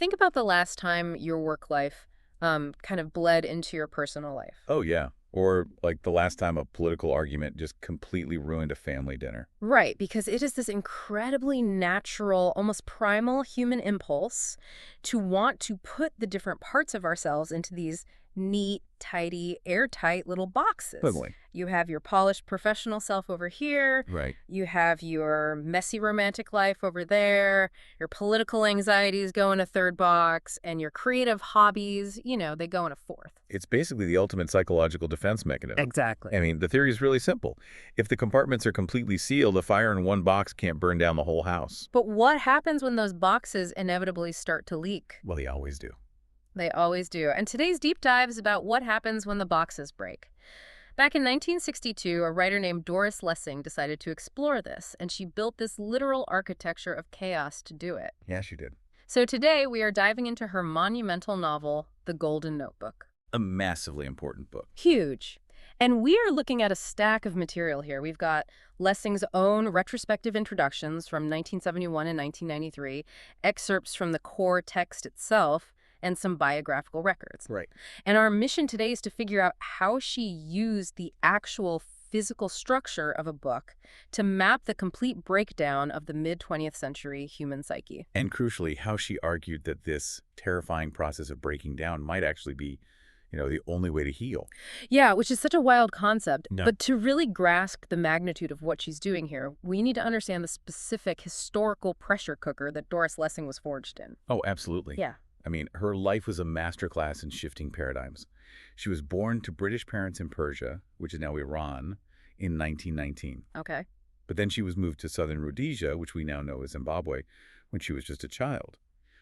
think about the last time your work life kind of bled into your personal life. Oh, yeah. Or like the last time a political argument just completely ruined a family dinner. Right, because it is this incredibly natural, almost primal human impulse to want to put the different parts of ourselves into these neat, tidy, airtight little boxes. Totally. You have your polished professional self over here. Right. You have your messy romantic life over there. Your political anxieties go in a third box. And your creative hobbies, they go in a fourth. It's basically the ultimate psychological defense mechanism. Exactly. I mean, the theory is really simple. If the compartments are completely sealed, a fire in one box can't burn down the whole house. But what happens when those boxes inevitably start to leak? Well, they always do. They always do. And today's deep dive is about what happens when the boxes break. Back in 1962, a writer named Doris Lessing decided to explore this, and she built this literal architecture of chaos to do it. Yeah, she did. So today, we are diving into her monumental novel, The Golden Notebook. A massively important book. Huge. And we are looking at a stack of material here. We've got Lessing's own retrospective introductions from 1971 and 1993, excerpts from the core text itself, and some biographical records. Right. And our mission today is to figure out how she used the actual physical structure of a book to map the complete breakdown of the mid-20th century human psyche. And crucially, how she argued that this terrifying process of breaking down might actually be, the only way to heal. Yeah, which is such a wild concept. No. But to really grasp the magnitude of what she's doing here, we need to understand the specific historical pressure cooker that Doris Lessing was forged in. Oh, absolutely. Yeah. I mean, her life was a masterclass in shifting paradigms. She was born to British parents in Persia, which is now Iran, in 1919. Okay. But then she was moved to southern Rhodesia, which we now know as Zimbabwe, when she was just a child.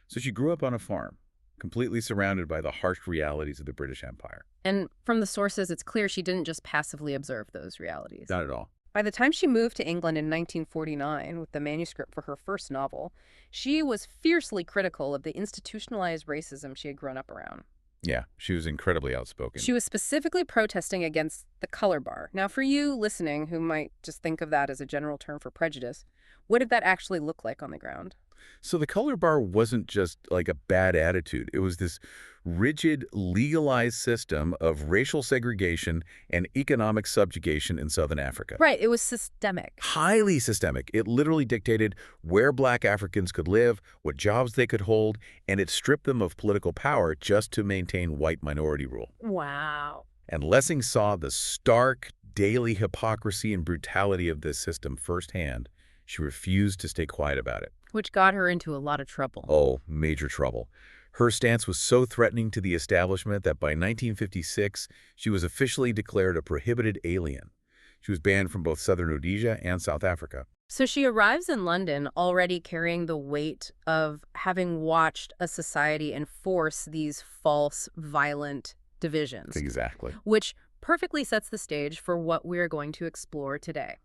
So she grew up on a farm, completely surrounded by the harsh realities of the British Empire. And from the sources, it's clear she didn't just passively observe those realities. Not at all. By the time she moved to England in 1949 with the manuscript for her first novel, she was fiercely critical of the institutionalized racism she had grown up around. Yeah, she was incredibly outspoken. She was specifically protesting against the color bar. Now, for you listening who might just think of that as a general term for prejudice, what did that actually look like on the ground? So the color bar wasn't just like a bad attitude. It was this rigid, legalized system of racial segregation and economic subjugation in Southern Africa. Right, it was systemic. Highly systemic. It literally dictated where Black Africans could live, what jobs they could hold, and it stripped them of political power just to maintain white minority rule. Wow. And Lessing saw the stark, daily hypocrisy and brutality of this system firsthand. She refused to stay quiet about it. Which got her into a lot of trouble. Oh, major trouble. Her stance was so threatening to the establishment that by 1956, she was officially declared a prohibited alien. She was banned from both southern Rhodesia and South Africa. So she arrives in London already carrying the weight of having watched a society enforce these false, violent divisions. Exactly. Which perfectly sets the stage for what we're going to explore today.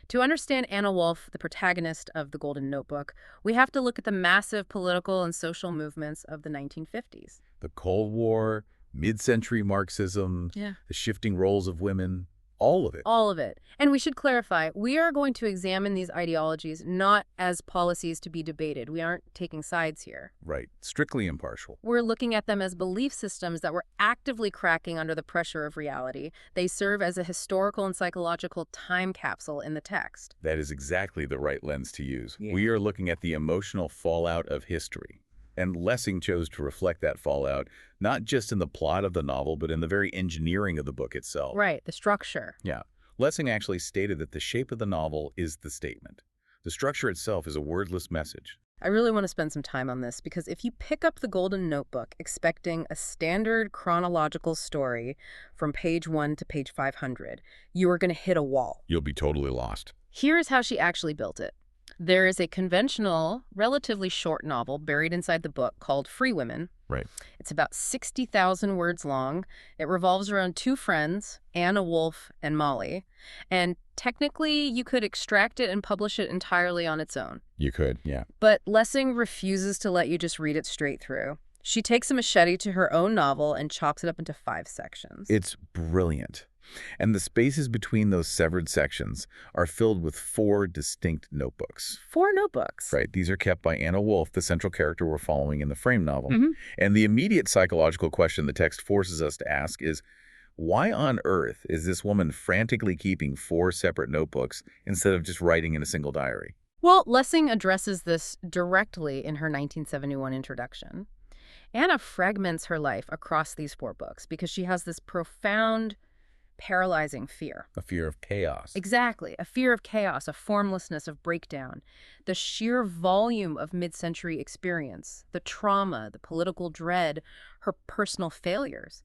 To understand Anna Wolf, the protagonist of The Golden Notebook, we have to look at the massive political and social movements of the 1950s. The Cold War, mid-century Marxism, Yeah. the shifting roles of women, all of it. All of it. And we should clarify, we are going to examine these ideologies not as policies to be debated. We aren't taking sides here. Right. Strictly impartial. We're looking at them as belief systems that were actively cracking under the pressure of reality. They serve as a historical and psychological time capsule in the text. That is exactly the right lens to use. Yeah. We are looking at the emotional fallout of history. And Lessing chose to reflect that fallout, not just in the plot of the novel, but in the very engineering of the book itself. Right, the structure. Yeah. Lessing actually stated that the shape of the novel is the statement. The structure itself is a wordless message. I really want to spend some time on this because if you pick up The Golden Notebook expecting a standard chronological story from page 1 to page 500, you are going to hit a wall. You'll be totally lost. Here's how she actually built it. There is a conventional, relatively short novel buried inside the book called Free Women. Right. It's about 60,000 words long. It revolves around two friends, Anna Wolf and Molly. And technically, you could extract it and publish it entirely on its own. You could, yeah. But Lessing refuses to let you just read it straight through. She takes a machete to her own novel and chops it up into 5 sections. It's brilliant. And the spaces between those severed sections are filled with 4 distinct notebooks. 4 notebooks. Right, these are kept by Anna Wolf, the central character we're following in the Frame novel. Mhm. And the immediate psychological question the text forces us to ask is, why on earth is this woman frantically keeping 4 separate notebooks instead of just writing in a single diary? Well, Lessing addresses this directly in her 1971 introduction. Anna fragments her life across these 4 books because she has this profound, paralyzing fear. A fear of chaos. Exactly. A fear of chaos, a formlessness of breakdown, the sheer volume of mid-century experience, the trauma, the political dread, her personal failures.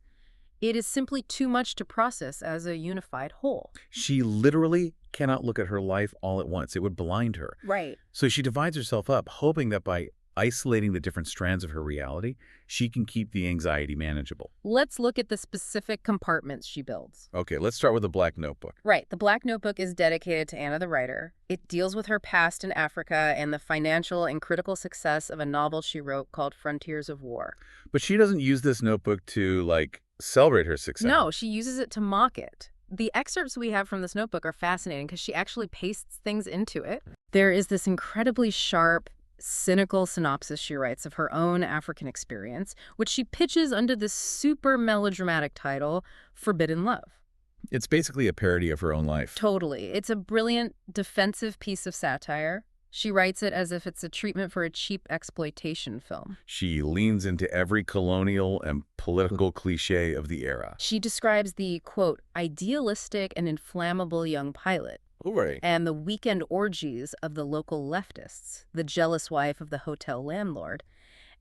It is simply too much to process as a unified whole. She literally cannot look at her life all at once. It would blind her. Right. So she divides herself up, hoping that by isolating the different strands of her reality, she can keep the anxiety manageable. Let's look at the specific compartments she builds. Okay, let's start with the Black Notebook. Right. The Black Notebook is dedicated to Anna the writer. It deals with her past in Africa and the financial and critical success of a novel she wrote called Frontiers of War. But she doesn't use this notebook to, celebrate her success. No, she uses it to mock it. The excerpts we have from this notebook are fascinating because she actually pastes things into it. There is this incredibly sharp, cynical synopsis she writes of her own African experience, which she pitches under this super melodramatic title, Forbidden Love. It's basically a parody of her own life. Totally. It's a brilliant, defensive piece of satire. She writes it as if it's a treatment for a cheap exploitation film. She leans into every colonial and political cliche of the era. She describes the, quote, idealistic and inflammable young pilot, Right. and the weekend orgies of the local leftists, the jealous wife of the hotel landlord,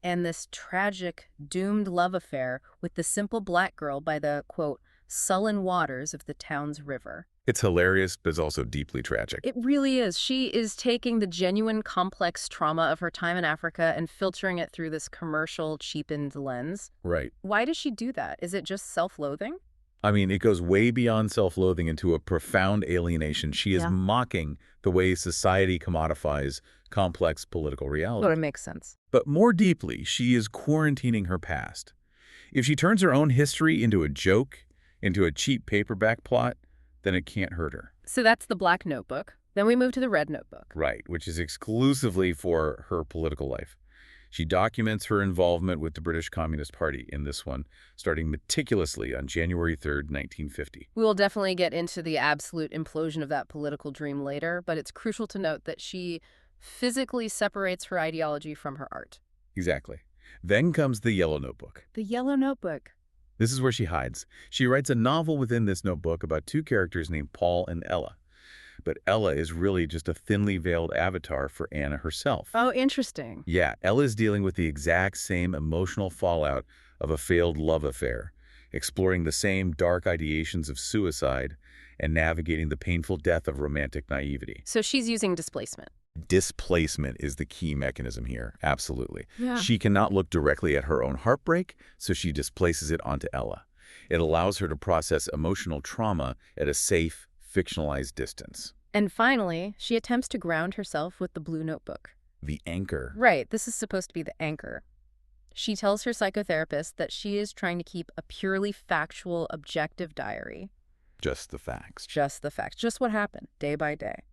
and this tragic, doomed love affair with the simple black girl by the, quote, sullen waters of the town's river. It's hilarious, but it's also deeply tragic. It really is. She is taking the genuine complex trauma of her time in Africa and filtering it through this commercial, cheapened lens. Right. Why does she do that? Is it just self-loathing? I mean, it goes way beyond self-loathing into a profound alienation. She is Yeah. mocking the way society commodifies complex political reality. Well, it makes sense. But more deeply, she is quarantining her past. If she turns her own history into a joke, into a cheap paperback plot, then it can't hurt her. So that's the Black Notebook. Then we move to the Red Notebook. Right, which is exclusively for her political life. She documents her involvement with the British Communist Party in this one, starting meticulously on January 3rd, 1950. We will definitely get into the absolute implosion of that political dream later, but it's crucial to note that she physically separates her ideology from her art. Exactly. Then comes the Yellow Notebook. The Yellow Notebook. This is where she hides. She writes a novel within this notebook about 2 characters named Paul and Ella. But Ella is really just a thinly veiled avatar for Anna herself. Oh, interesting. Yeah, Ella's dealing with the exact same emotional fallout of a failed love affair, exploring the same dark ideations of suicide, and navigating the painful death of romantic naivety. So she's using displacement. Displacement is the key mechanism here, absolutely. Yeah. She cannot look directly at her own heartbreak, so she displaces it onto Ella. It allows her to process emotional trauma at a safe, fictionalized distance. And finally, she attempts to ground herself with the Blue Notebook. The anchor. Right, this is supposed to be the anchor. She tells her psychotherapist that she is trying to keep a purely factual, objective diary. Just the facts. Just the facts, just what happened, day by day.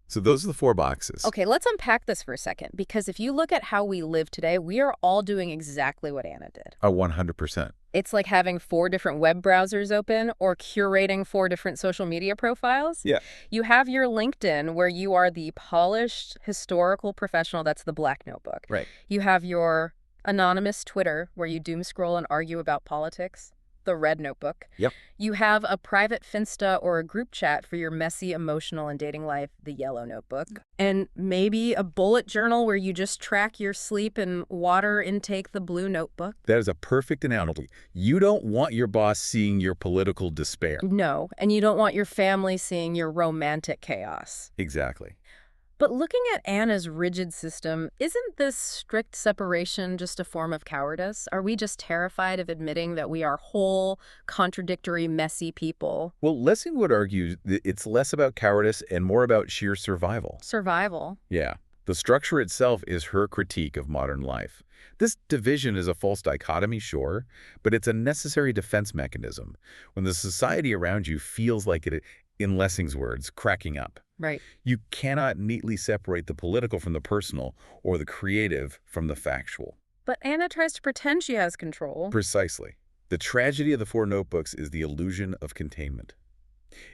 So those are the 4 boxes. Okay, let's unpack this for a second, because if you look at how we live today, we are all doing exactly what Anna did. 100%. It's like having 4 different web browsers open or curating 4 different social media profiles. Yeah. You have your LinkedIn, where you are the polished, historical professional. That's the Black Notebook. Right. You have your anonymous Twitter, where you doom scroll and argue about politics. The Red Notebook. Yep. You have a private Finsta or a group chat for your messy, emotional, and dating life, the Yellow Notebook. And maybe a bullet journal where you just track your sleep and water intake, the Blue Notebook. That is a perfect analogy. You don't want your boss seeing your political despair. No, and you don't want your family seeing your romantic chaos. Exactly. But looking at Anna's rigid system, isn't this strict separation just a form of cowardice? Are we just terrified of admitting that we are whole, contradictory, messy people? Well, Lessing would argue that it's less about cowardice and more about sheer survival. Survival. Yeah. The structure itself is her critique of modern life. This division is a false dichotomy, sure, but it's a necessary defense mechanism when the society around you feels like it, in Lessing's words, cracking up. Right. You cannot neatly separate the political from the personal or the creative from the factual. But Anna tries to pretend she has control. Precisely. The tragedy of the four notebooks is the illusion of containment.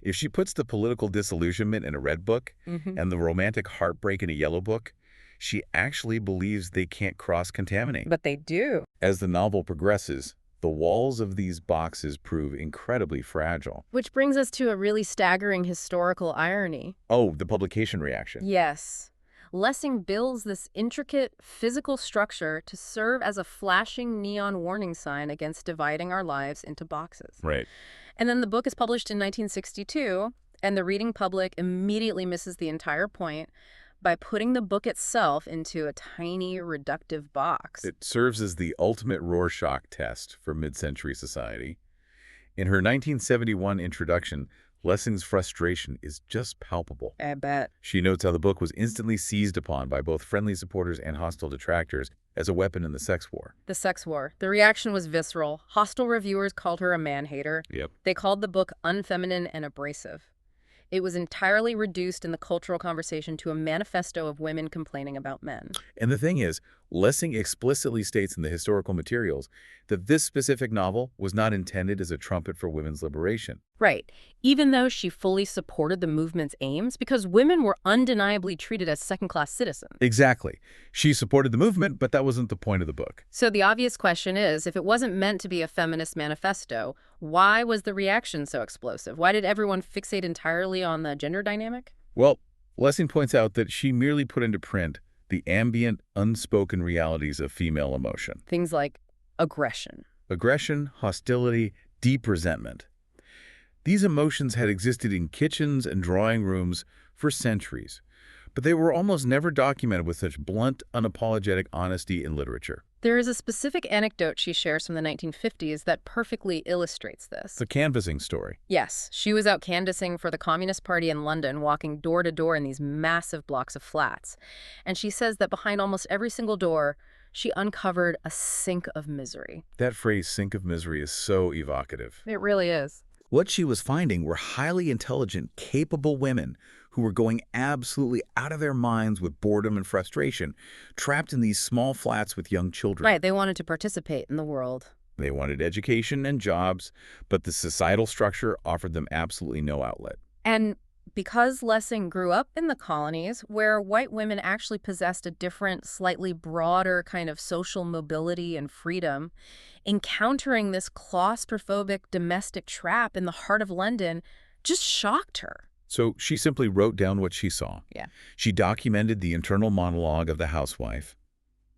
If she puts the political disillusionment in a red book and the romantic heartbreak in a yellow book, she actually believes they can't cross-contaminate. But they do. As the novel progresses, the walls of these boxes prove incredibly fragile. Which brings us to a really staggering historical irony. Oh, the publication reaction. Yes. Lessing builds this intricate physical structure to serve as a flashing neon warning sign against dividing our lives into boxes. Right. And then the book is published in 1962, and the reading public immediately misses the entire point by putting the book itself into a tiny, reductive box. It serves as the ultimate Rorschach test for mid-century society. In her 1971 introduction, Lessing's frustration is just palpable. I bet. She notes how the book was instantly seized upon by both friendly supporters and hostile detractors as a weapon in the sex war. The sex war. The reaction was visceral. Hostile reviewers called her a man-hater. Yep. They called the book unfeminine and abrasive. It was entirely reduced in the cultural conversation to a manifesto of women complaining about men. And the thing is, Lessing explicitly states in the historical materials that this specific novel was not intended as a trumpet for women's liberation. Right. Even though she fully supported the movement's aims, because women were undeniably treated as second-class citizens. Exactly. She supported the movement, but that wasn't the point of the book. So the obvious question is, if it wasn't meant to be a feminist manifesto, why was the reaction so explosive? Why did everyone fixate entirely on the gender dynamic? Well, Lessing points out that she merely put into print the ambient, unspoken realities of female emotion. Things like aggression. Aggression, hostility, deep resentment. These emotions had existed in kitchens and drawing rooms for centuries, but they were almost never documented with such blunt, unapologetic honesty in literature. There is a specific anecdote she shares from the 1950s that perfectly illustrates this. The canvassing story. Yes, she was out canvassing for the Communist Party in London, walking door to door in these massive blocks of flats. And she says that behind almost every single door, she uncovered a sink of misery. That phrase, sink of misery, is so evocative. It really is. What she was finding were highly intelligent, capable women who were going absolutely out of their minds with boredom and frustration, trapped in these small flats with young children. Right, they wanted to participate in the world. They wanted education and jobs, but the societal structure offered them absolutely no outlet. And because Lessing grew up in the colonies, where white women actually possessed a different, slightly broader kind of social mobility and freedom, encountering this claustrophobic domestic trap in the heart of London just shocked her. So she simply wrote down what she saw. Yeah. She documented the internal monologue of the housewife,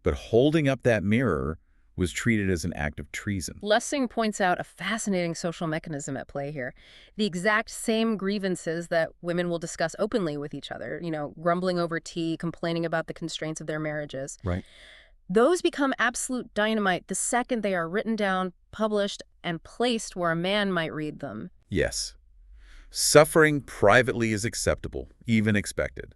but holding up that mirror was treated as an act of treason. Lessing points out a fascinating social mechanism at play here. The exact same grievances that women will discuss openly with each other, grumbling over tea, complaining about the constraints of their marriages. Right. Those become absolute dynamite the second they are written down, published, and placed where a man might read them. Yes. Suffering privately is acceptable, even expected.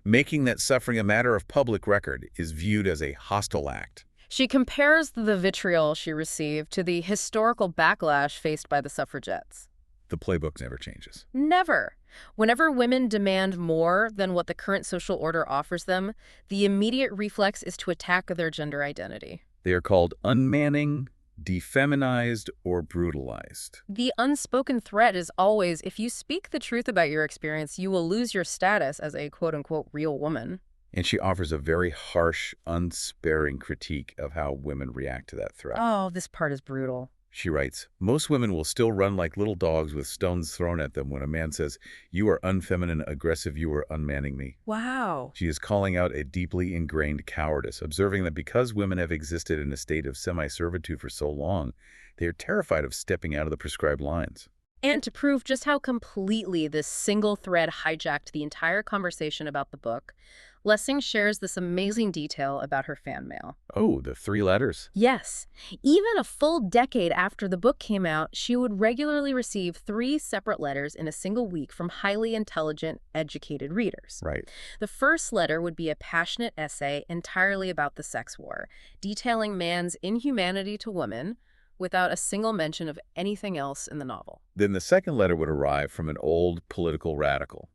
Making that suffering a matter of public record is viewed as a hostile act. She compares the vitriol she received to the historical backlash faced by the suffragettes. The playbook never changes. Never. Whenever women demand more than what the current social order offers them, the immediate reflex is to attack their gender identity. They are called unmanning, defeminized, or brutalized. The unspoken threat is always, if you speak the truth about your experience, you will lose your status as a quote-unquote real woman. And she offers a very harsh, unsparing critique of how women react to that threat. Oh, this part is brutal. She writes, most women will still run like little dogs with stones thrown at them when a man says, "You are unfeminine, aggressive, you are unmanning me." Wow. She is calling out a deeply ingrained cowardice, observing that because women have existed in a state of semi-servitude for so long, they are terrified of stepping out of the prescribed lines. And to prove just how completely this single thread hijacked the entire conversation about the book, Lessing shares this amazing detail about her fan mail. Oh, the 3 letters? Yes, even a full decade after the book came out, she would regularly receive 3 separate letters in a single week from highly intelligent, educated readers. Right. The first letter would be a passionate essay entirely about the sex war, detailing man's inhumanity to women without a single mention of anything else in the novel. Then the second letter would arrive from an old political radical.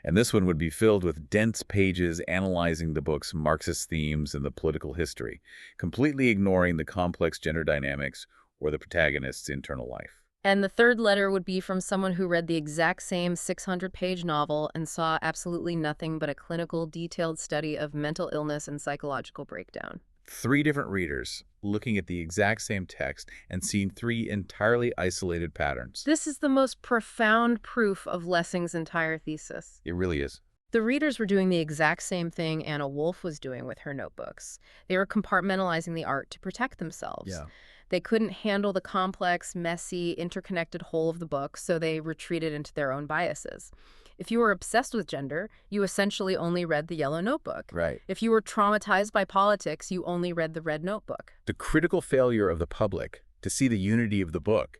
And this one would be filled with dense pages analyzing the book's Marxist themes and the political history, completely ignoring the complex gender dynamics or the protagonist's internal life. And the third letter would be from someone who read the exact same 600-page novel and saw absolutely nothing but a clinical, detailed study of mental illness and psychological breakdown. 3 different readers looking at the exact same text and seeing 3 entirely isolated patterns. This is the most profound proof of Lessing's entire thesis. It really is. The readers were doing the exact same thing Anna Wolf was doing with her notebooks. They were compartmentalizing the art to protect themselves. Yeah. They couldn't handle the complex, messy, interconnected whole of the book, so they retreated into their own biases. If you were obsessed with gender, you essentially only read the Yellow Notebook. Right. If you were traumatized by politics, you only read the Red Notebook. The critical failure of the public to see the unity of the book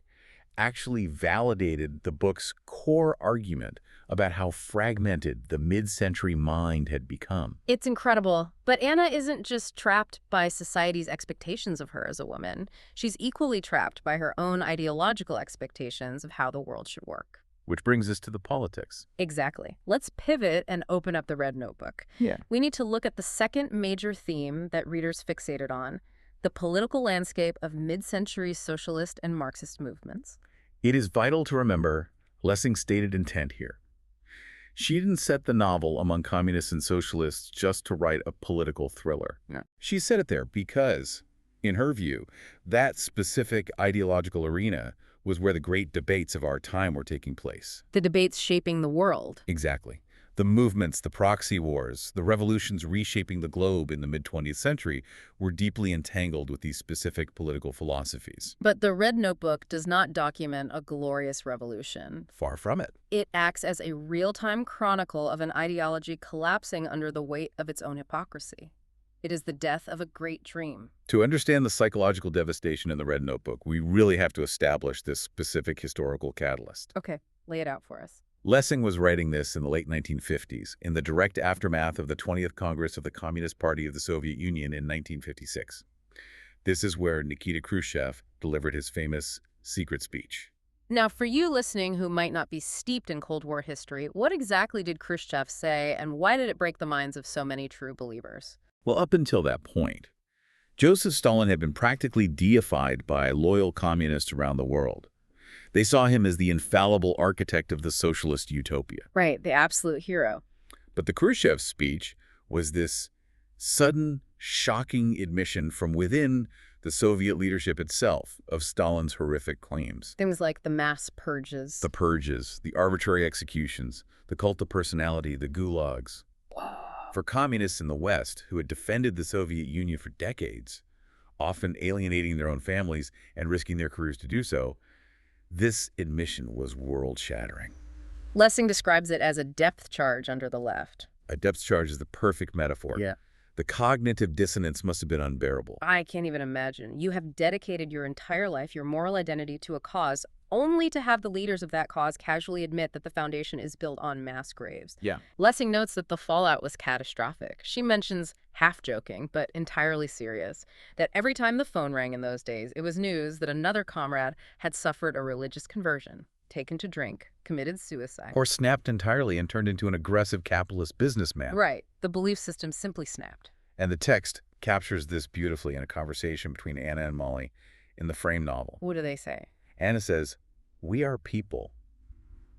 actually validated the book's core argument about how fragmented the mid-century mind had become. It's incredible. But Anna isn't just trapped by society's expectations of her as a woman. She's equally trapped by her own ideological expectations of how the world should work. Which brings us to the politics. Exactly. Let's pivot and open up the Red Notebook. Yeah. We need to look at the second major theme that readers fixated on, the political landscape of mid-century socialist and Marxist movements. It is vital to remember Lessing's stated intent here. She didn't set the novel among communists and socialists just to write a political thriller. No. She set it there because, in her view, that specific ideological arena was where the great debates of our time were taking place. The debates shaping the world. Exactly. The movements, the proxy wars, the revolutions reshaping the globe in the mid-20th century were deeply entangled with these specific political philosophies. But the Red Notebook does not document a glorious revolution. Far from it. It acts as a real-time chronicle of an ideology collapsing under the weight of its own hypocrisy. It is the death of a great dream. To understand the psychological devastation in the Red Notebook, we really have to establish this specific historical catalyst. Okay, lay it out for us. Lessing was writing this in the late 1950s, in the direct aftermath of the 20th Congress of the Communist Party of the Soviet Union in 1956. This is where Nikita Khrushchev delivered his famous secret speech. Now, for you listening who might not be steeped in Cold War history, what exactly did Khrushchev say, and why did it break the minds of so many true believers? Well, up until that point, Joseph Stalin had been practically deified by loyal communists around the world. They saw him as the infallible architect of the socialist utopia. Right, the absolute hero. But the Khrushchev speech was this sudden, shocking admission from within the Soviet leadership itself of Stalin's horrific claims. Things like the mass purges. The purges, the arbitrary executions, the cult of personality, the gulags. For communists in the West who had defended the Soviet Union for decades, often alienating their own families and risking their careers to do so, this admission was world-shattering. Lessing describes it as a depth charge under the left. A depth charge is the perfect metaphor. Yeah. The cognitive dissonance must have been unbearable. I can't even imagine. You have dedicated your entire life, your moral identity, to a cause, only to have the leaders of that cause casually admit that the foundation is built on mass graves. Yeah. Lessing notes that the fallout was catastrophic. She mentions, half joking, but entirely serious, that every time the phone rang in those days, it was news that another comrade had suffered a religious conversion, taken to drink, committed suicide. Or snapped entirely and turned into an aggressive capitalist businessman. Right. The belief system simply snapped. And the text captures this beautifully in a conversation between Anna and Molly in the Frame novel. What do they say? Anna says, "We are people,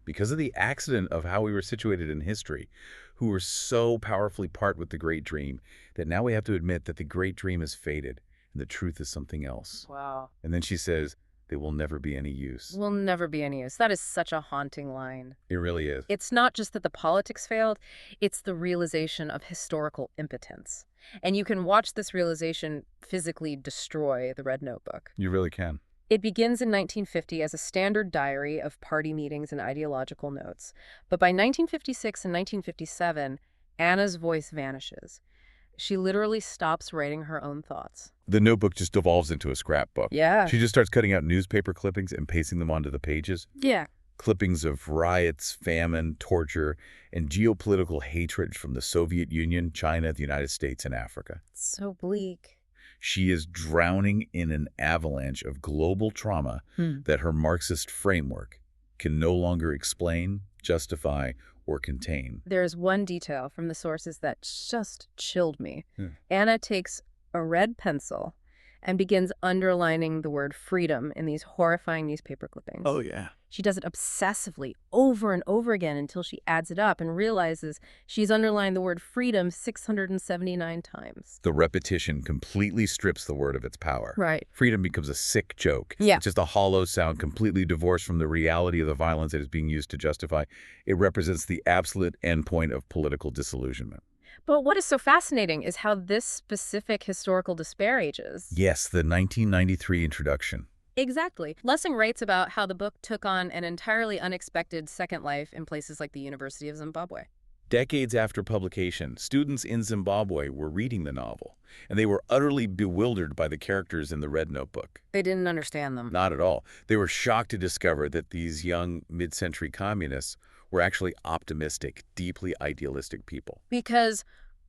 because of the accident of how we were situated in history, who were so powerfully part with the great dream, that now we have to admit that the great dream has faded and the truth is something else." Wow. And then she says, "They will never be any use." Will never be any use. That is such a haunting line. It really is. It's not just that the politics failed, it's the realization of historical impotence. And you can watch this realization physically destroy the Red Notebook. You really can. It begins in 1950 as a standard diary of party meetings and ideological notes. But by 1956 and 1957, Anna's voice vanishes. She literally stops writing her own thoughts. The notebook just devolves into a scrapbook. Yeah. She just starts cutting out newspaper clippings and pasting them onto the pages. Yeah. Clippings of riots, famine, torture, and geopolitical hatred from the Soviet Union, China, the United States, and Africa. So bleak. She is drowning in an avalanche of global trauma that her Marxist framework can no longer explain, justify, or contain. There's one detail from the sources that just chilled me. Yeah. Anna takes a red pencil and begins underlining the word freedom in these horrifying newspaper clippings. Oh, yeah. She does it obsessively over and over again until she adds it up and realizes she's underlined the word freedom 679 times. The repetition completely strips the word of its power. Right. Freedom becomes a sick joke. Yeah. It's just a hollow sound completely divorced from the reality of the violence that is being used to justify. It represents the absolute endpoint of political disillusionment. But what is so fascinating is how this specific historical disparages. Yes, the 1993 introduction. Exactly. Lessing writes about how the book took on an entirely unexpected second life in places like the University of Zimbabwe. Decades after publication, students in Zimbabwe were reading the novel, and they were utterly bewildered by the characters in the Red Notebook. They didn't understand them. Not at all. They were shocked to discover that these young mid-century communists were actually optimistic, deeply idealistic people. Because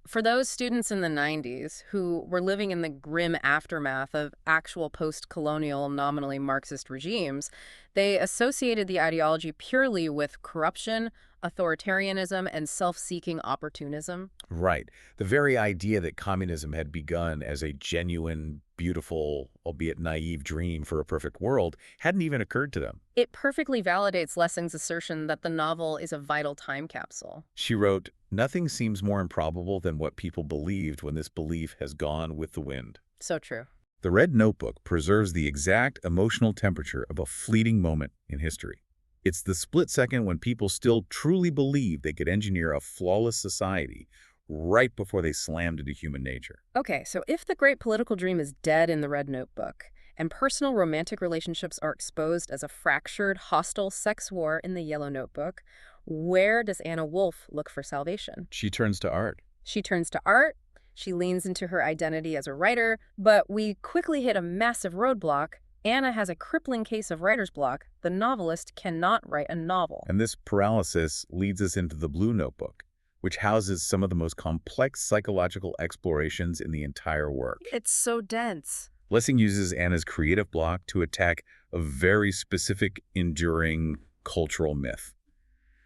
for those students in the 90s who were living in the grim aftermath of actual post-colonial, nominally Marxist regimes, they associated the ideology purely with corruption, authoritarianism, and self-seeking opportunism. Right. The very idea that communism had begun as a genuine, beautiful, albeit naive dream for a perfect world hadn't even occurred to them. It perfectly validates Lessing's assertion that the novel is a vital time capsule. She wrote, "Nothing seems more improbable than what people believed when this belief has gone with the wind." So true. The Red Notebook preserves the exact emotional temperature of a fleeting moment in history. It's the split second when people still truly believe they could engineer a flawless society right before they slammed into human nature. Okay, so if the great political dream is dead in the Red Notebook, and personal romantic relationships are exposed as a fractured, hostile sex war in the Yellow Notebook, where does Anna Wolf look for salvation? She turns to art. She turns to art, she leans into her identity as a writer, but we quickly hit a massive roadblock. Anna has a crippling case of writer's block. The novelist cannot write a novel. And this paralysis leads us into the Blue Notebook, which houses some of the most complex psychological explorations in the entire work. It's so dense. Lessing uses Anna's creative block to attack a very specific, enduring cultural myth.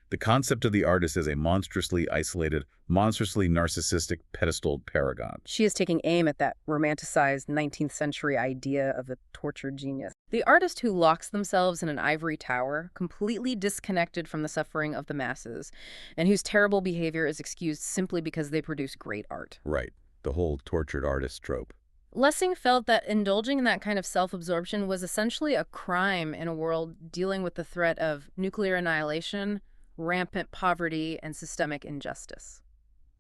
The concept of the artist as a monstrously isolated, monstrously narcissistic pedestaled paragon. She is taking aim at that romanticized 19th century idea of the tortured genius. The artist who locks themselves in an ivory tower, completely disconnected from the suffering of the masses, and whose terrible behavior is excused simply because they produce great art. Right. The whole tortured artist trope. Lessing felt that indulging in that kind of self-absorption was essentially a crime in a world dealing with the threat of nuclear annihilation, rampant poverty, and systemic injustice.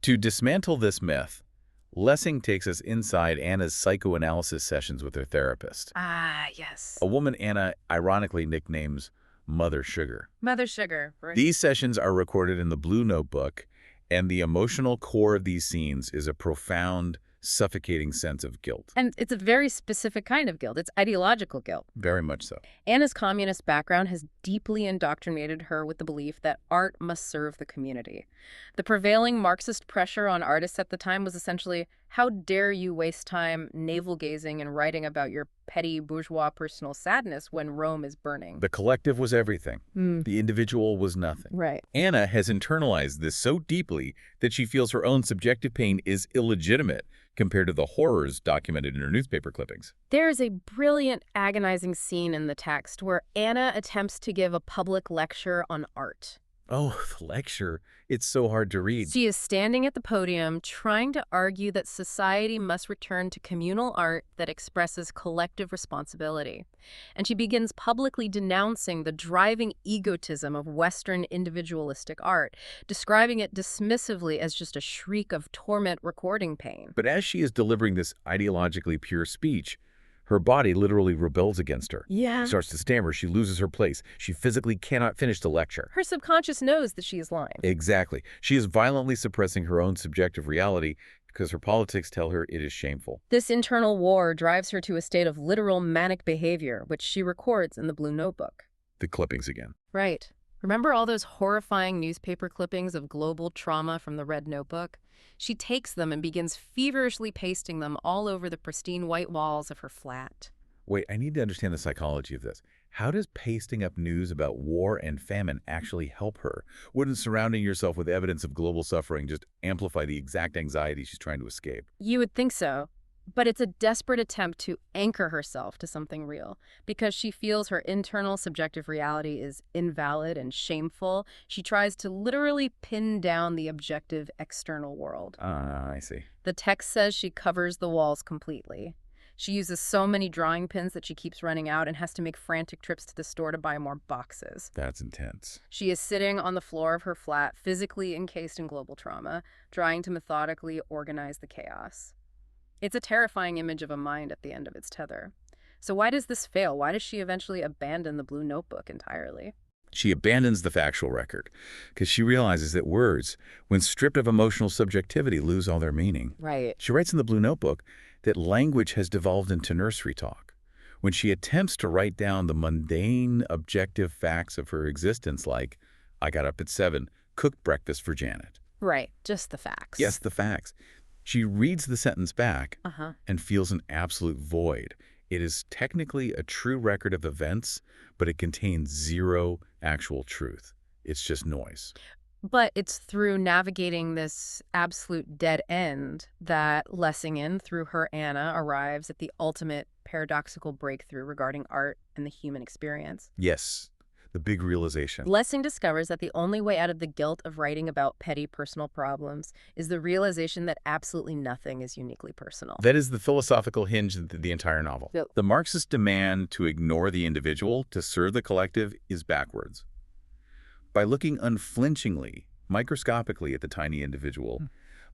To dismantle this myth, Lessing takes us inside Anna's psychoanalysis sessions with her therapist, Ah, yes. a woman Anna ironically nicknames Mother Sugar. Mother Sugar. Right? These sessions are recorded in the Blue Notebook, and the emotional core of these scenes is a profound, suffocating sense of guilt. And it's a very specific kind of guilt. It's ideological guilt. Very much so. Anna's communist background has deeply indoctrinated her with the belief that art must serve the community. The prevailing Marxist pressure on artists at the time was essentially, how dare you waste time navel-gazing and writing about your petty bourgeois personal sadness when Rome is burning? The collective was everything. The individual was nothing. Right. Anna has internalized this so deeply that she feels her own subjective pain is illegitimate compared to the horrors documented in her newspaper clippings. There is a brilliant, agonizing scene in the text where Anna attempts to give a public lecture on art. Oh, the lecture. It's so hard to read. She is standing at the podium trying to argue that society must return to communal art that expresses collective responsibility. And she begins publicly denouncing the driving egotism of Western individualistic art, describing it dismissively as just a shriek of torment recording pain. But as she is delivering this ideologically pure speech, Her body literally rebels against her. Yeah. She starts to stammer. She loses her place. She physically cannot finish the lecture. Her subconscious knows that she is lying. Exactly. She is violently suppressing her own subjective reality because her politics tell her it is shameful. This internal war drives her to a state of literal manic behavior, which she records in the Blue Notebook. The clippings again. Right. Remember all those horrifying newspaper clippings of global trauma from the Red Notebook? She takes them and begins feverishly pasting them all over the pristine white walls of her flat. Wait, I need to understand the psychology of this. How does pasting up news about war and famine actually help her? Wouldn't surrounding yourself with evidence of global suffering just amplify the exact anxiety she's trying to escape? You would think so, but it's a desperate attempt to anchor herself to something real. Because she feels her internal subjective reality is invalid and shameful, she tries to literally pin down the objective external world. I see. The text says she covers the walls completely. She uses so many drawing pins that she keeps running out and has to make frantic trips to the store to buy more boxes. That's intense. She is sitting on the floor of her flat, physically encased in global trauma, trying to methodically organize the chaos. It's a terrifying image of a mind at the end of its tether. So why does this fail? Why does she eventually abandon the Blue Notebook entirely? She abandons the factual record because she realizes that words, when stripped of emotional subjectivity, lose all their meaning. Right. She writes in the Blue Notebook that language has devolved into nursery talk. When she attempts to write down the mundane, objective facts of her existence, like, I got up at 7, cooked breakfast for Janet. Right. Just the facts. Yes, the facts. She reads the sentence back and feels an absolute void. It is technically a true record of events, but it contains zero actual truth. It's just noise. But it's through navigating this absolute dead end that Lessing, through her Anna, arrives at the ultimate paradoxical breakthrough regarding art and the human experience. Yes, the big realization. Lessing discovers that the only way out of the guilt of writing about petty personal problems is the realization that absolutely nothing is uniquely personal. That is the philosophical hinge of the entire novel. Yep. The Marxist demand to ignore the individual to serve the collective is backwards. By looking unflinchingly, microscopically at the tiny individual,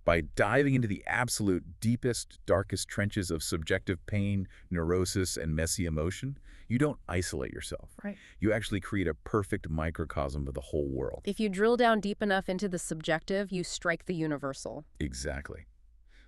by diving into the absolute deepest, darkest trenches of subjective pain, neurosis, and messy emotion, you don't isolate yourself. Right. You actually create a perfect microcosm of the whole world. If you drill down deep enough into the subjective, you strike the universal. Exactly.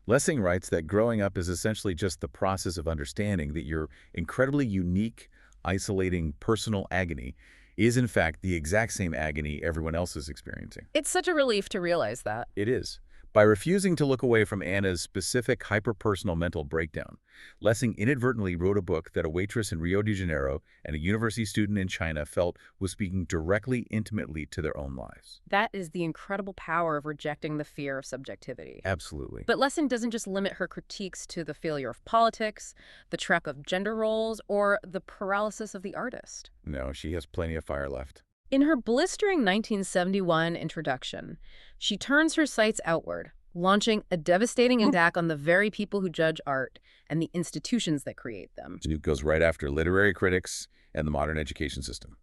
Lessing writes that growing up is essentially just the process of understanding that your incredibly unique, isolating, personal agony is in fact the exact same agony everyone else is experiencing. It's such a relief to realize that. It is. By refusing to look away from Anna's specific hyperpersonal mental breakdown, Lessing inadvertently wrote a book that a waitress in Rio de Janeiro and a university student in China felt was speaking directly, intimately to their own lives. That is the incredible power of rejecting the fear of subjectivity. Absolutely. But Lessing doesn't just limit her critiques to the failure of politics, the trap of gender roles, or the paralysis of the artist. No, she has plenty of fire left. In her blistering 1971 introduction, she turns her sights outward, launching a devastating attack on the very people who judge art and the institutions that create them. It goes right after literary critics and the modern education system.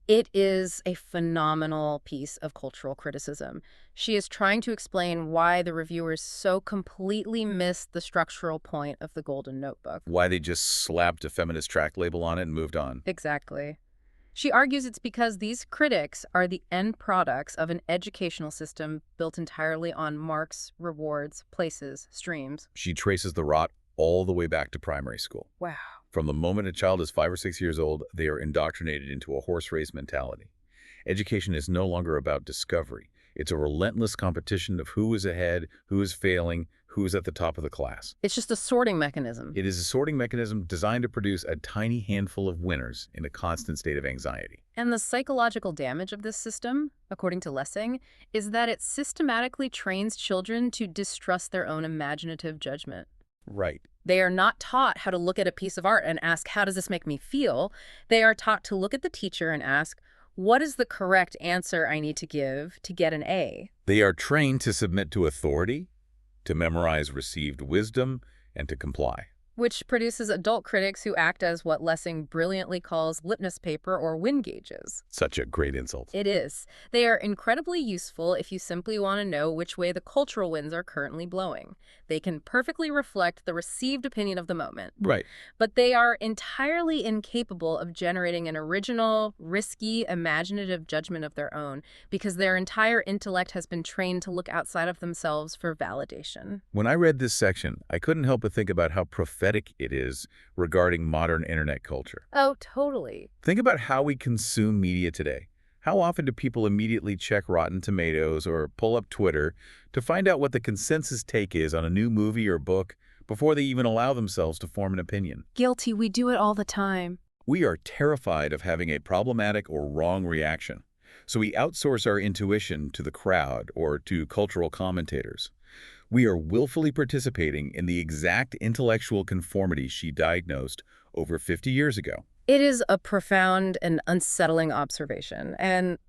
It is a phenomenal piece of cultural criticism. She is trying to explain why the reviewers so completely missed the structural point of the Golden Notebook. Why they just slapped a feminist track label on it and moved on. Exactly. She argues it's because these critics are the end products of an educational system built entirely on marks, rewards, places, streams. She traces the rot all the way back to primary school. Wow. From the moment a child is 5 or 6 years old, they are indoctrinated into a horse race mentality. Education is no longer about discovery. It's a relentless competition of who is ahead, who is failing, who is at the top of the class. It's just a sorting mechanism. It is a sorting mechanism designed to produce a tiny handful of winners in a constant state of anxiety. And the psychological damage of this system, according to Lessing, is that it systematically trains children to distrust their own imaginative judgment. Right. They are not taught how to look at a piece of art and ask, how does this make me feel? They are taught to look at the teacher and ask, what is the correct answer I need to give to get an A? They are trained to submit to authority, to memorize received wisdom, and to comply. which produces adult critics who act as what Lessing brilliantly calls litmus paper or wind gauges. Such a great insult. It is. They are incredibly useful if you simply want to know which way the cultural winds are currently blowing. They can perfectly reflect the received opinion of the moment. Right. But they are entirely incapable of generating an original, risky, imaginative judgment of their own because their entire intellect has been trained to look outside of themselves for validation. When I read this section, I couldn't help but think about how prophetic it is regarding modern internet culture. Oh, totally. Think about how we consume media today. How often do people immediately check Rotten Tomatoes or pull up Twitter to find out what the consensus take is on a new movie or book before they even allow themselves to form an opinion? Guilty. We do it all the time. We are terrified of having a problematic or wrong reaction, so we outsource our intuition to the crowd or to cultural commentators. We are willfully participating in the exact intellectual conformity she diagnosed over 50 years ago. It is a profound and unsettling observation, and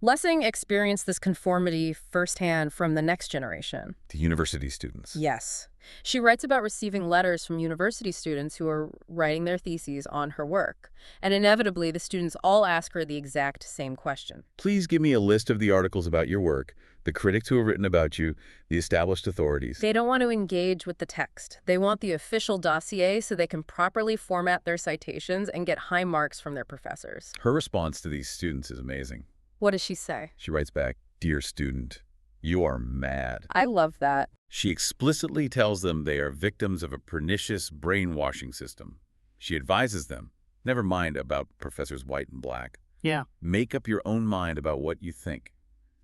Lessing experienced this conformity firsthand from the next generation. The university students. Yes. She writes about receiving letters from university students who are writing their theses on her work, and inevitably the students all ask her the exact same question. Please give me a list of the articles about your work, the critics who have written about you, the established authorities. They don't want to engage with the text. They want the official dossier so they can properly format their citations and get high marks from their professors. Her response to these students is amazing. What does she say? She writes back, "Dear student, you are mad." I love that. She explicitly tells them they are victims of a pernicious brainwashing system. She advises them, never mind about Professors White and Black. Yeah. Make up your own mind about what you think,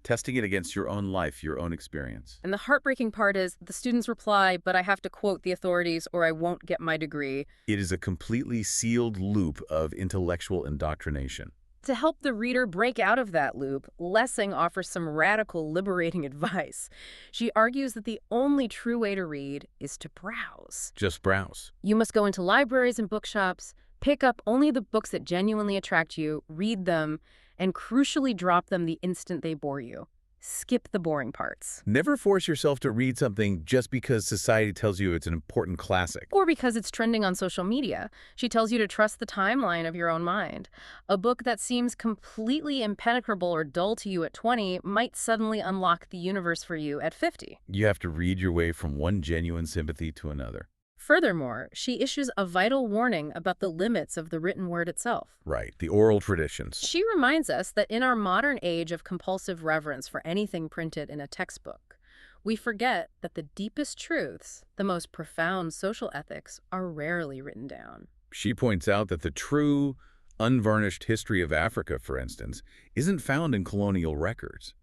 testing it against your own life, your own experience. And the heartbreaking part is the students reply, but I have to quote the authorities or I won't get my degree. It is a completely sealed loop of intellectual indoctrination. To help the reader break out of that loop, Lessing offers some radical, liberating advice. She argues that the only true way to read is to browse. Just browse. You must go into libraries and bookshops, pick up only the books that genuinely attract you, read them, and crucially drop them the instant they bore you. Skip the boring parts. Never force yourself to read something just because society tells you it's an important classic. Or because it's trending on social media. She tells you to trust the timeline of your own mind. A book that seems completely impenetrable or dull to you at 20 might suddenly unlock the universe for you at 50. You have to read your way from one genuine sympathy to another. Furthermore, she issues a vital warning about the limits of the written word itself. Right, the oral traditions. She reminds us that in our modern age of compulsive reverence for anything printed in a textbook, we forget that the deepest truths, the most profound social ethics, are rarely written down. She points out that the true, unvarnished history of Africa, for instance, isn't found in colonial records.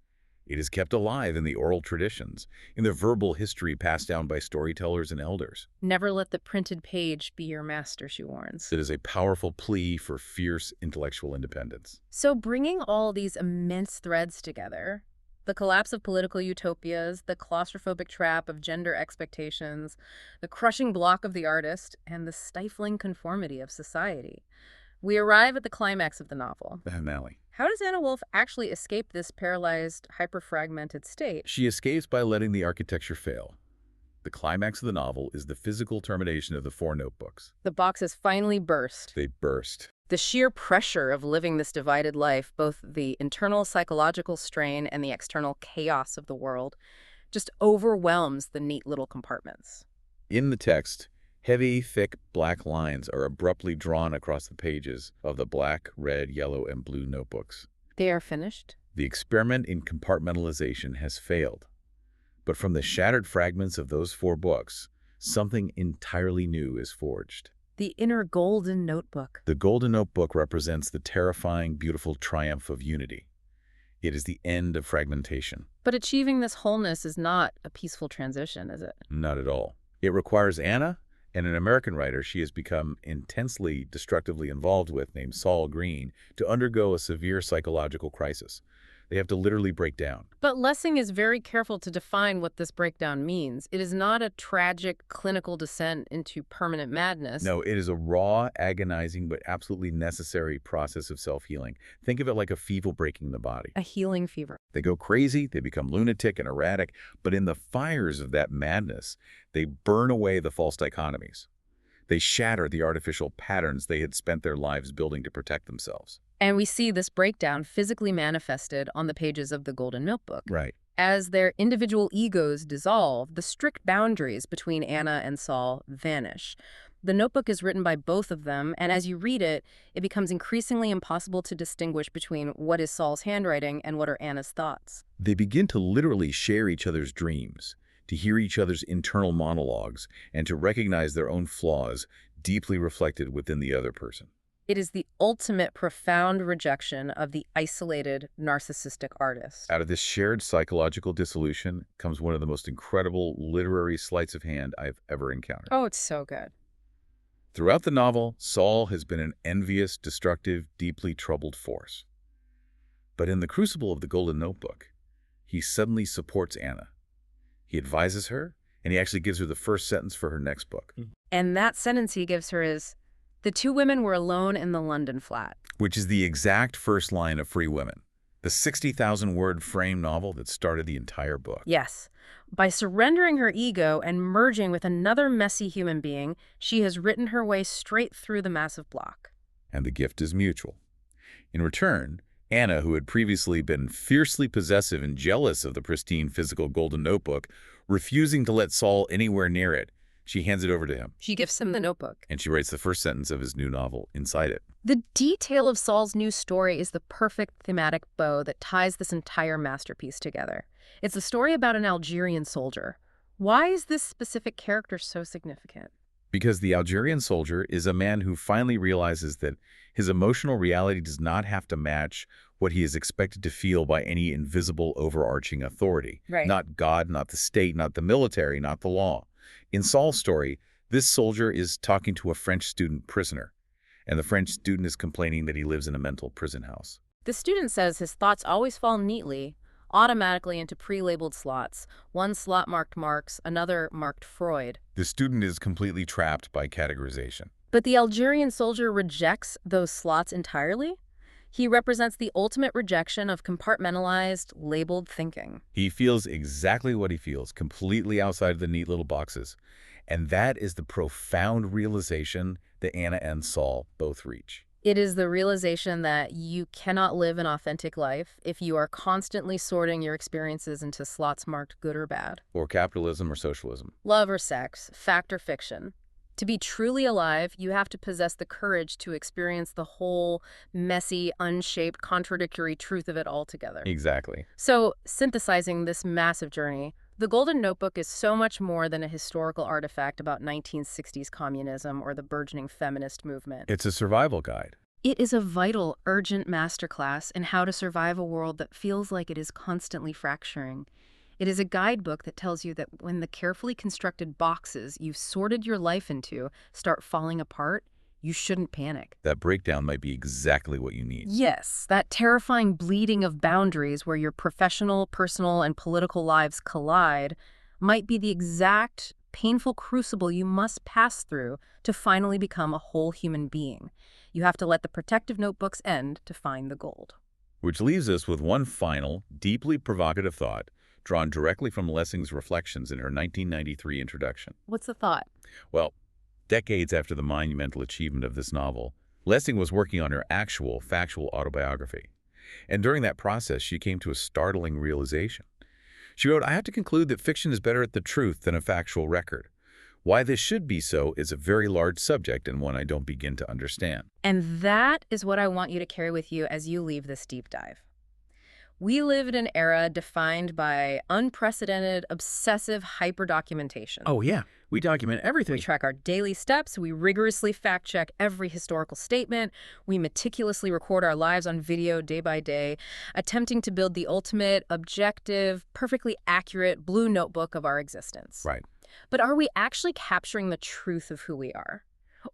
It is kept alive in the oral traditions, in the verbal history passed down by storytellers and elders. Never let the printed page be your master, she warns. It is a powerful plea for fierce intellectual independence. So bringing all these immense threads together, the collapse of political utopias, the claustrophobic trap of gender expectations, the crushing block of the artist, and the stifling conformity of society, we arrive at the climax of the novel. The finale. How does Anna Wolf actually escape this paralyzed, hyper-fragmented state? She escapes by letting the architecture fail. The climax of the novel is the physical termination of the 4 notebooks. The boxes finally burst. They burst. The sheer pressure of living this divided life, both the internal psychological strain and the external chaos of the world, just overwhelms the neat little compartments. In the text, heavy, thick black lines are abruptly drawn across the pages of the black, red, yellow, and blue notebooks. They are finished. The experiment in compartmentalization has failed. But from the shattered fragments of those 4 books, something entirely new is forged. The inner golden notebook. The golden notebook represents the terrifying, beautiful triumph of unity. It is the end of fragmentation. But achieving this wholeness is not a peaceful transition, is it? Not at all. It requires Anna and an American writer she has become intensely destructively involved with named Saul Green to undergo a severe psychological crisis. They have to literally break down. But Lessing is very careful to define what this breakdown means. It is not a tragic clinical descent into permanent madness. No, it is a raw, agonizing, but absolutely necessary process of self-healing. Think of it like a fever breaking the body. A healing fever. They go crazy, they become lunatic and erratic, but in the fires of that madness, they burn away the false dichotomies. They shatter the artificial patterns they had spent their lives building to protect themselves. And we see this breakdown physically manifested on the pages of the Golden Notebook. Right. As their individual egos dissolve, the strict boundaries between Anna and Saul vanish. The notebook is written by both of them, and as you read it, it becomes increasingly impossible to distinguish between what is Saul's handwriting and what are Anna's thoughts. They begin to literally share each other's dreams, to hear each other's internal monologues, and to recognize their own flaws deeply reflected within the other person. It is the ultimate profound rejection of the isolated, narcissistic artist. Out of this shared psychological dissolution comes one of the most incredible literary sleights of hand I've ever encountered. Oh, it's so good. Throughout the novel, Saul has been an envious, destructive, deeply troubled force. But in the crucible of the Golden Notebook, he suddenly supports Anna. He advises her, and he actually gives her the first sentence for her next book. And that sentence he gives her is, "The two women were alone in the London flat." Which is the exact first line of Free Women, the 60,000-word frame novel that started the entire book. Yes. By surrendering her ego and merging with another messy human being, she has written her way straight through the massive block. And the gift is mutual. In return, Anna, who had previously been fiercely possessive and jealous of the pristine physical Golden Notebook, refusing to let Saul anywhere near it, she hands it over to him. She gives him the notebook. And she writes the first sentence of his new novel inside it. The detail of Saul's new story is the perfect thematic bow that ties this entire masterpiece together. It's a story about an Algerian soldier. Why is this specific character so significant? Because the Algerian soldier is a man who finally realizes that his emotional reality does not have to match what he is expected to feel by any invisible overarching authority. Right. Not God, not the state, not the military, not the law. In Saul's story, this soldier is talking to a French student prisoner, and the French student is complaining that he lives in a mental prison house. The student says his thoughts always fall neatly, automatically into pre-labeled slots. One slot marked Marx, another marked Freud. The student is completely trapped by categorization. But the Algerian soldier rejects those slots entirely. He represents the ultimate rejection of compartmentalized, labeled thinking. He feels exactly what he feels, completely outside of the neat little boxes. And that is the profound realization that Anna and Saul both reach. It is the realization that you cannot live an authentic life if you are constantly sorting your experiences into slots marked good or bad. Or capitalism or socialism. Love or sex, fact or fiction. To be truly alive, you have to possess the courage to experience the whole, messy, unshaped, contradictory truth of it all together. Exactly. So, synthesizing this massive journey, the Golden Notebook is so much more than a historical artifact about 1960s communism or the burgeoning feminist movement. It's a survival guide. It is a vital, urgent masterclass in how to survive a world that feels like it is constantly fracturing. It is a guidebook that tells you that when the carefully constructed boxes you've sorted your life into start falling apart, you shouldn't panic. That breakdown might be exactly what you need. Yes, that terrifying bleeding of boundaries where your professional, personal, and political lives collide might be the exact painful crucible you must pass through to finally become a whole human being. You have to let the protective notebooks end to find the gold. Which leaves us with one final, deeply provocative thought, drawn directly from Lessing's reflections in her 1993 introduction. What's the thought? Well, decades after the monumental achievement of this novel, Lessing was working on her actual, factual autobiography. And during that process, she came to a startling realization. She wrote, "I have to conclude that fiction is better at the truth than a factual record. Why this should be so is a very large subject and one I don't begin to understand." And that is what I want you to carry with you as you leave this deep dive. We live in an era defined by unprecedented, obsessive hyper-documentation. Oh, yeah. We document everything. We track our daily steps, we rigorously fact-check every historical statement, we meticulously record our lives on video day by day, attempting to build the ultimate, objective, perfectly accurate blue notebook of our existence. Right. But are we actually capturing the truth of who we are?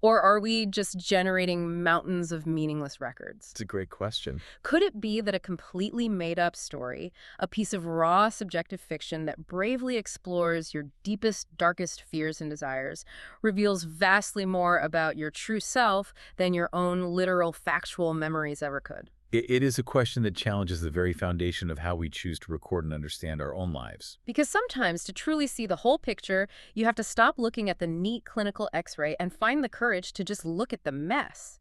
Or are we just generating mountains of meaningless records? It's a great question. Could it be that a completely made-up story, a piece of raw, subjective fiction that bravely explores your deepest, darkest fears and desires, reveals vastly more about your true self than your own literal, factual memories ever could? It is a question that challenges the very foundation of how we choose to record and understand our own lives. Because sometimes to truly see the whole picture, you have to stop looking at the neat clinical x-ray and find the courage to just look at the mess.